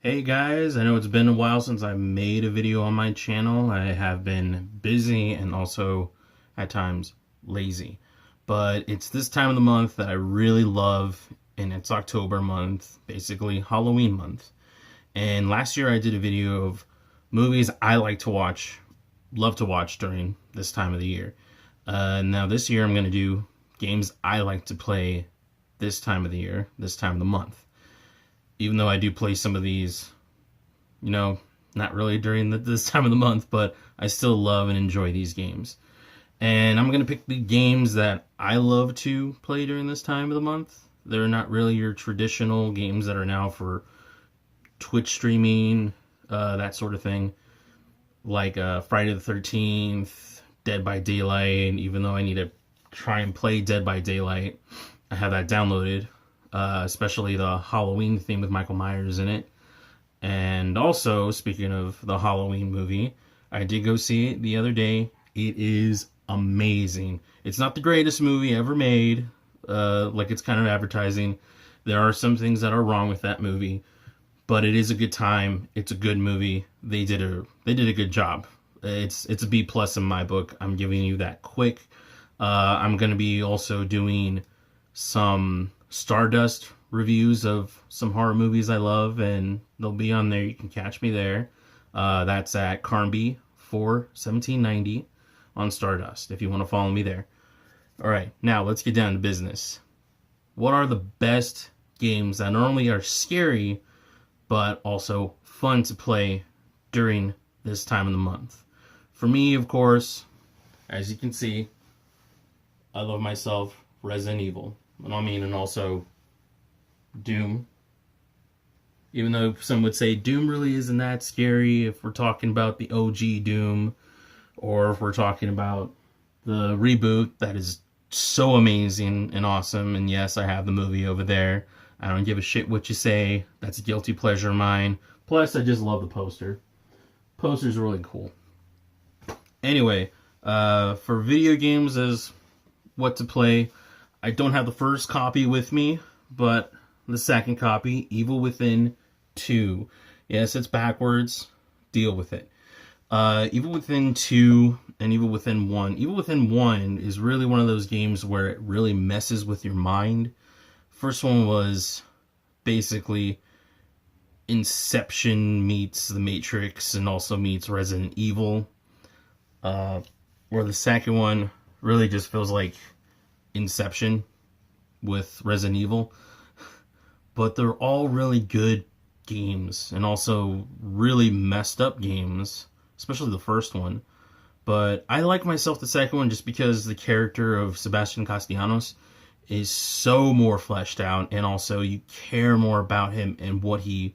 Hey guys, I know it's been a while since I made a video on my channel. I have been busy and also at times lazy. But it's this time of the month that I really love, and it's October month, basically Halloween month. And last year I did a video of movies I like to watch, love to watch during this time of the year. Now this year I'm going to do games I like to play this time of the year, this time of the month. Even though I do play some of these, not really during this time of the month, but I still love and enjoy these games. And I'm going to pick the games that I love to play during this time of the month. They're not really your traditional games that are now for Twitch streaming, that sort of thing. Like Friday the 13th, Dead by Daylight, even though I need to try and play Dead by Daylight. I have that downloaded. Especially the Halloween theme with Michael Myers in it. And also, speaking of the Halloween movie, I did go see it the other day. It is amazing. It's not the greatest movie ever made, like it's kind of advertising. There are some things that are wrong with that movie, but it is a good time. It's a good movie. They did a good job. It's a B plus in my book. I'm giving you that quick. I'm gonna be also doing some Stardust reviews of some horror movies I love, and they'll be on there. You can catch me there. That's at Carnby for 1790 on Stardust if you want to follow me there. All right, now let's get down to business. What are the best games that not only are scary but also fun to play during this time of the month? For me, of course, as you can see, I love myself Resident Evil. And also Doom. Even though some would say Doom really isn't that scary if we're talking about the OG Doom, or if we're talking about the reboot that is so amazing and awesome. And yes, I have the movie over there. I don't give a shit what you say. That's a guilty pleasure of mine. Plus, I just love the poster. Poster's really cool. Anyway, for video games as what to play, I don't have the first copy with me, but the second copy, Evil Within 2. Yes, it's backwards. Deal with it. Evil Within 2 and Evil Within 1. Evil Within 1 is really one of those games where it really messes with your mind. First one was basically Inception meets The Matrix and also meets Resident Evil. Where the second one really just feels like Inception with Resident Evil. But they're all really good games and also really messed up games, especially the first one. But I like myself the second one just because the character of Sebastian Castellanos is so more fleshed out, and also you care more about him and what he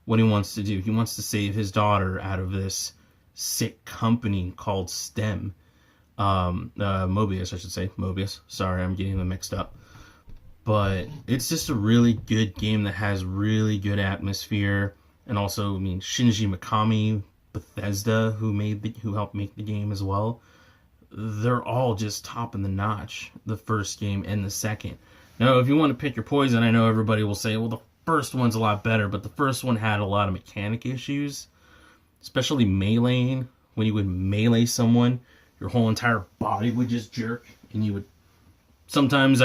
wants to do. He wants to save his daughter out of this sick company called STEM. Mobius, I should say. Mobius. Sorry, I'm getting them mixed up. But it's just a really good game that has really good atmosphere. And also, Shinji Mikami, Bethesda, who helped make the game as well. They're all just top in the notch, the first game and the second. Now, if you want to pick your poison, I know everybody will say, well, the first one's a lot better, but the first one had a lot of mechanic issues, especially meleeing. When you would melee someone, your whole entire body would just jerk, and you would... Sometimes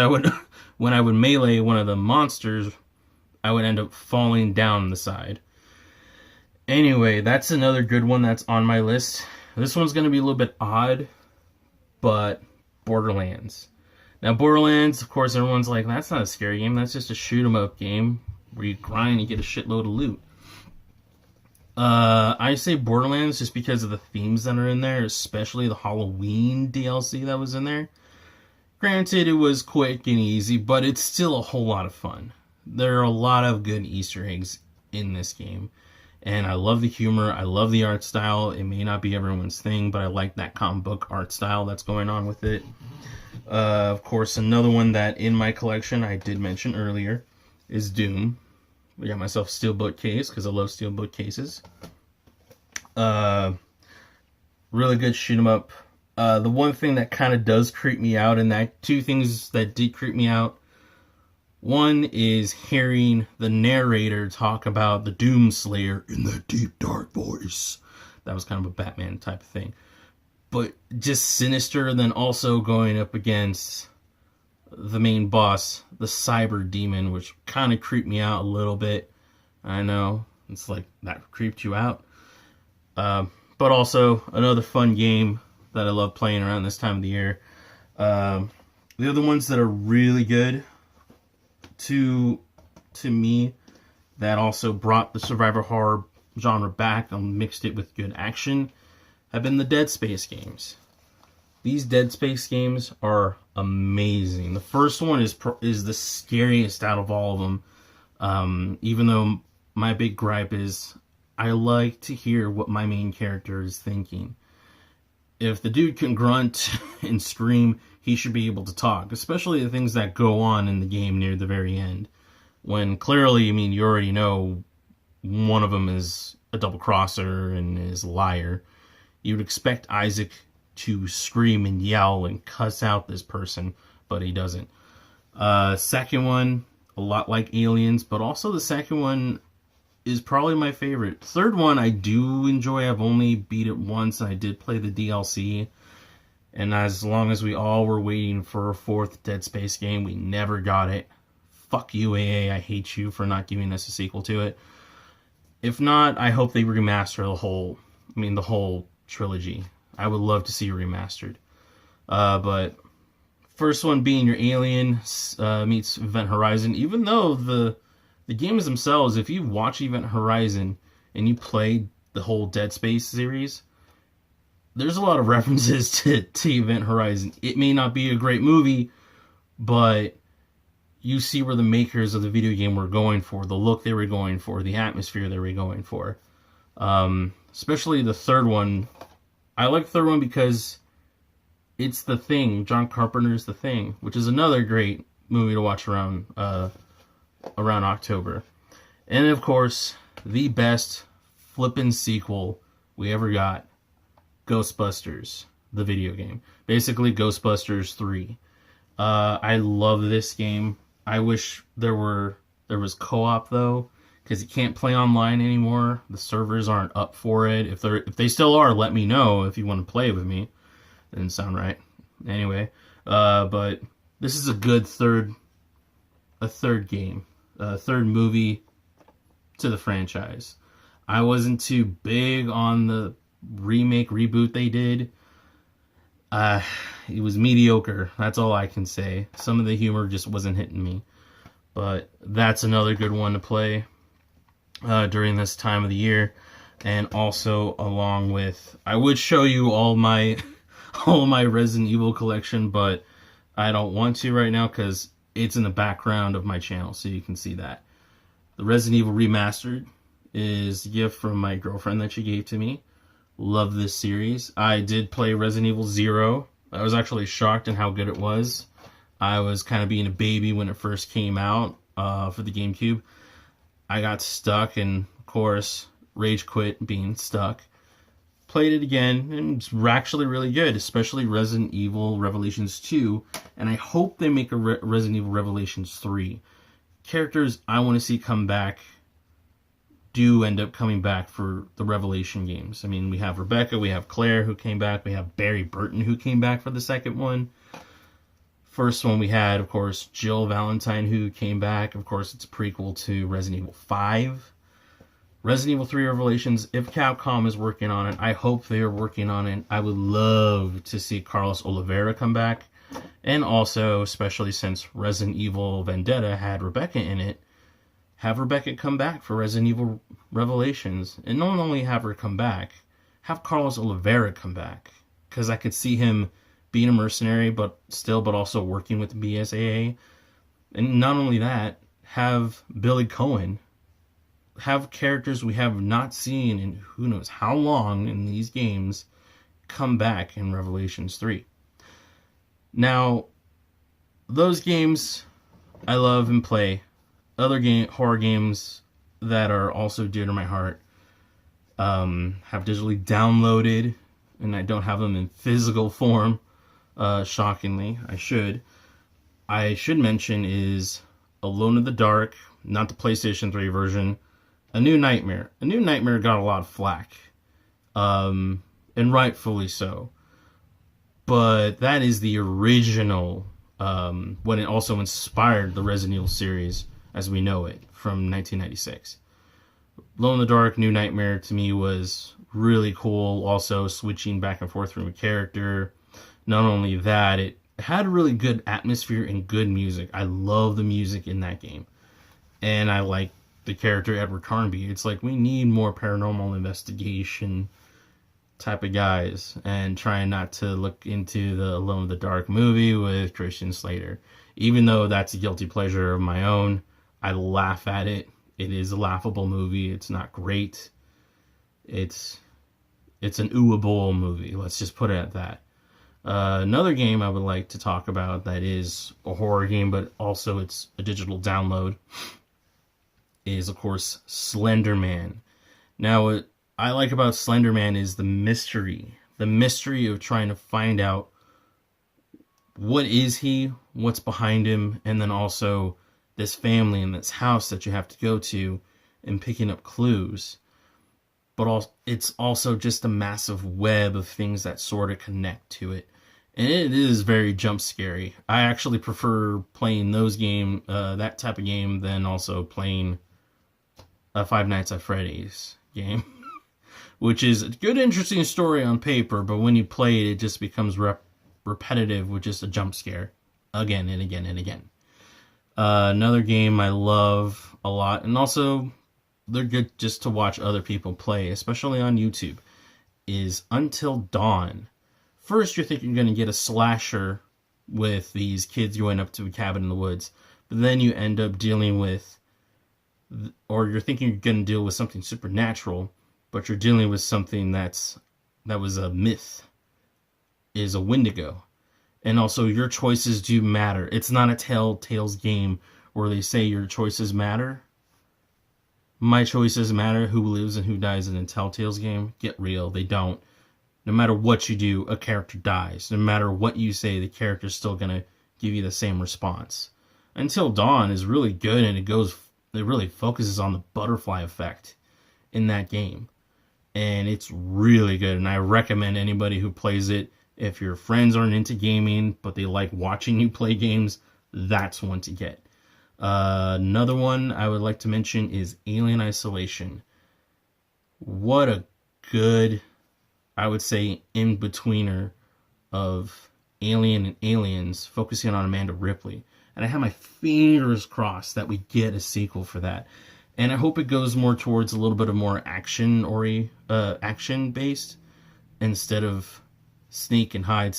when I would melee one of the monsters, I would end up falling down the side. Anyway, that's another good one that's on my list. This one's going to be a little bit odd, but Borderlands. Now, Borderlands, of course, everyone's like, that's not a scary game. That's just a shoot-'em-up game where you grind and you get a shitload of loot. I say Borderlands just because of the themes that are in there, especially the Halloween DLC that was in there. Granted, it was quick and easy, but it's still a whole lot of fun. There are a lot of good Easter eggs in this game. And I love the humor, I love the art style. It may not be everyone's thing, but I like that comic book art style that's going on with it. Of course, another one that in my collection I did mention earlier is Doom. I got myself a steelbook case because I love steelbook cases. Really good shoot 'em up. The one thing that kind of does creep me out, and that two things that did creep me out One is hearing the narrator talk about the Doomslayer in that deep, dark voice. That was kind of a Batman type of thing. But just sinister, and then also going up against the main boss, the Cyber Demon, which kind of creeped me out a little bit. I know, it's like, that creeped you out. But also, another fun game that I love playing around this time of the year. The other ones that are really good to me, that also brought the survivor horror genre back and mixed it with good action, have been the Dead Space games. These Dead Space games are amazing. The first one is the scariest out of all of them. Even though my big gripe is I like to hear what my main character is thinking. If the dude can grunt and scream, he should be able to talk, especially the things that go on in the game near the very end. When clearly, I mean, you already know one of them is a double crosser and is a liar. You'd expect Isaac to scream and yell and cuss out this person, but he doesn't. Second one, a lot like Aliens, but also the second one is probably my favorite. Third one I do enjoy. I've only beat it once. I did play the DLC. And as long as we all were waiting for a fourth Dead Space game, we never got it. Fuck you, AA. I hate you for not giving us a sequel to it. If not, I hope they remaster the whole trilogy. I would love to see it remastered. But first one being your Alien meets Event Horizon. Even though the games themselves, if you watch Event Horizon and you play the whole Dead Space series, there's a lot of references to Event Horizon. It may not be a great movie, but you see where the makers of the video game were going for, the look they were going for, the atmosphere they were going for. Especially the third one. I like the third one because it's The Thing. John Carpenter's The Thing, which is another great movie to watch around October. And of course, the best flippin' sequel we ever got, Ghostbusters, the video game. Basically, Ghostbusters 3. I love this game. I wish there was co-op though, because you can't play online anymore. The servers aren't up for it. If they still are, let me know if you want to play with me. Didn't sound right. Anyway, but this is a good third game, third movie to the franchise. I wasn't too big on the reboot they did. It was mediocre. That's all I can say. Some of the humor just wasn't hitting me. But that's another good one to play during this time of the year. And also along with, I would show you all my Resident Evil collection, but I don't want to right now because it's in the background of my channel, so you can see that. The Resident Evil Remastered is a gift from my girlfriend that she gave to me. Love this series. I did play Resident Evil 0. I was actually shocked at how good it was. I was kind of being a baby when it first came out for the GameCube. I got stuck and, of course, rage quit being stuck. Played it again, and it's actually really good, especially Resident Evil Revelations 2. And I hope they make a Resident Evil Revelations 3. Characters I want to see come back do end up coming back for the Revelation games. I mean, we have Rebecca, we have Claire who came back, we have Barry Burton who came back for the second one. First one we had, of course, Jill Valentine who came back. Of course, it's a prequel to Resident Evil 5. Resident Evil 3 Revelations, if Capcom is working on it, I hope they are working on it. I would love to see Carlos Oliveira come back. And also, especially since Resident Evil Vendetta had Rebecca in it, have Rebecca come back for Resident Evil Revelations. And not only have her come back, have Carlos Oliveira come back. Because I could see him being a mercenary, but also working with the BSAA. And not only that, have Billy Cohen, have characters we have not seen in who knows how long in these games come back in Revelations 3. Now, those games I love and play. Other horror games that are also dear to my heart have digitally downloaded, and I don't have them in physical form. Shockingly, I should mention is Alone in the Dark, not the PlayStation 3 version, A New Nightmare. A New Nightmare got a lot of flack, and rightfully so. But that is the original, when it also inspired the Resident Evil series as we know it from 1996. Alone in the Dark, New Nightmare to me was really cool. Also, switching back and forth from a character. Not only that, it had a really good atmosphere and good music. I love the music in that game. And I like the character Edward Carnby. It's like we need more paranormal investigation type of guys, and trying not to look into the Alone in the Dark movie with Christian Slater. Even though that's a guilty pleasure of my own, I laugh at it. It is a laughable movie. It's not great. It's an oohable movie. Let's just put it at that. Another game I would like to talk about that is a horror game, but also it's a digital download, is, of course, Slender Man. Now, what I like about Slender Man is the mystery of trying to find out what is he, what's behind him, and then also this family and this house that you have to go to and picking up clues. But it's also just a massive web of things that sort of connect to it. And it is very jump scary. I actually prefer playing that type of game than also playing a Five Nights at Freddy's game. Which is a good, interesting story on paper, but when you play it, it just becomes repetitive with just a jump scare again and again and again. Another game I love a lot, and also they're good just to watch other people play, especially on YouTube, is Until Dawn. First, you're thinking you're going to get a slasher with these kids going up to a cabin in the woods, but then you end up dealing with, or you're thinking you're going to deal with something supernatural, but you're dealing with something that was a myth, is a Wendigo. And also, your choices do matter. It's not a Telltale's game where they say your choices matter. My choices matter. Who lives and who dies in a Telltale's game? Get real. They don't. No matter what you do, a character dies. No matter what you say, the character's still going to give you the same response. Until Dawn is really good, and it really focuses on the butterfly effect in that game. And it's really good, and I recommend anybody who plays it, if your friends aren't into gaming, but they like watching you play games, that's one to get. Another one I would like to mention is Alien Isolation. What a good, I would say, in-betweener of Alien and Aliens, focusing on Amanda Ripley. And I have my fingers crossed that we get a sequel for that. And I hope it goes more towards a little bit of more action-based, instead of sneak and hide.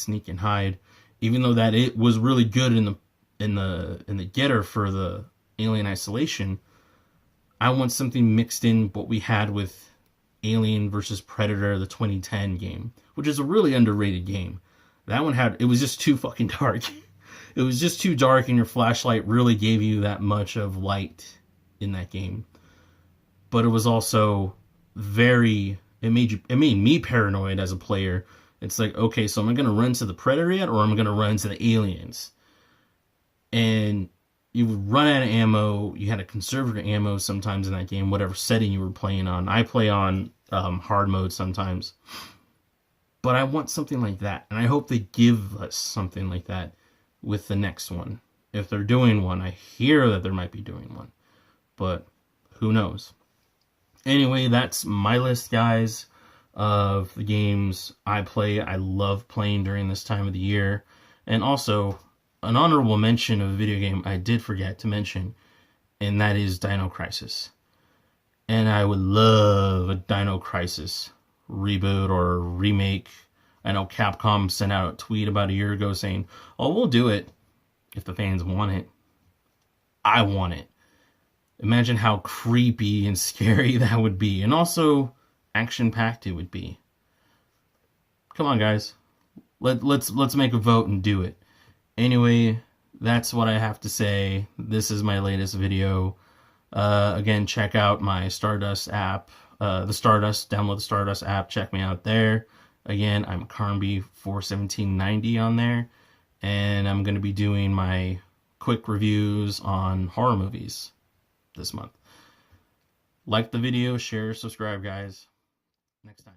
Even though that it was really good in the getter for the Alien Isolation, I want something mixed in what we had with Alien vs. Predator, the 2010 game, which is a really underrated game. That one it was just too fucking dark. It was just too dark, and your flashlight really gave you that much of light in that game. But it was also it made me paranoid as a player. It's like, okay, so am I going to run to the Predator yet, or am I going to run to the aliens? And you would run out of ammo. You had to conserve your ammo sometimes in that game, whatever setting you were playing on. I play on hard mode sometimes. But I want something like that, and I hope they give us something like that with the next one. If they're doing one, I hear that they might be doing one, but who knows? Anyway, that's my list, guys, of the games I play. I love playing during this time of the year. And also, an honorable mention of a video game I did forget to mention, and that is Dino Crisis. And I would love a Dino Crisis reboot or remake. I know Capcom sent out a tweet about a year ago saying, oh, we'll do it if the fans want it. I want it. Imagine how creepy and scary that would be. And also, action-packed it would be. Come on, guys. Let's make a vote and do it. Anyway, that's what I have to say. This is my latest video. Again, check out my Stardust app. Download the Stardust app. Check me out there. Again, I'm Carnby41790 on there. And I'm going to be doing my quick reviews on horror movies this month. Like the video, share, subscribe, guys. Next time.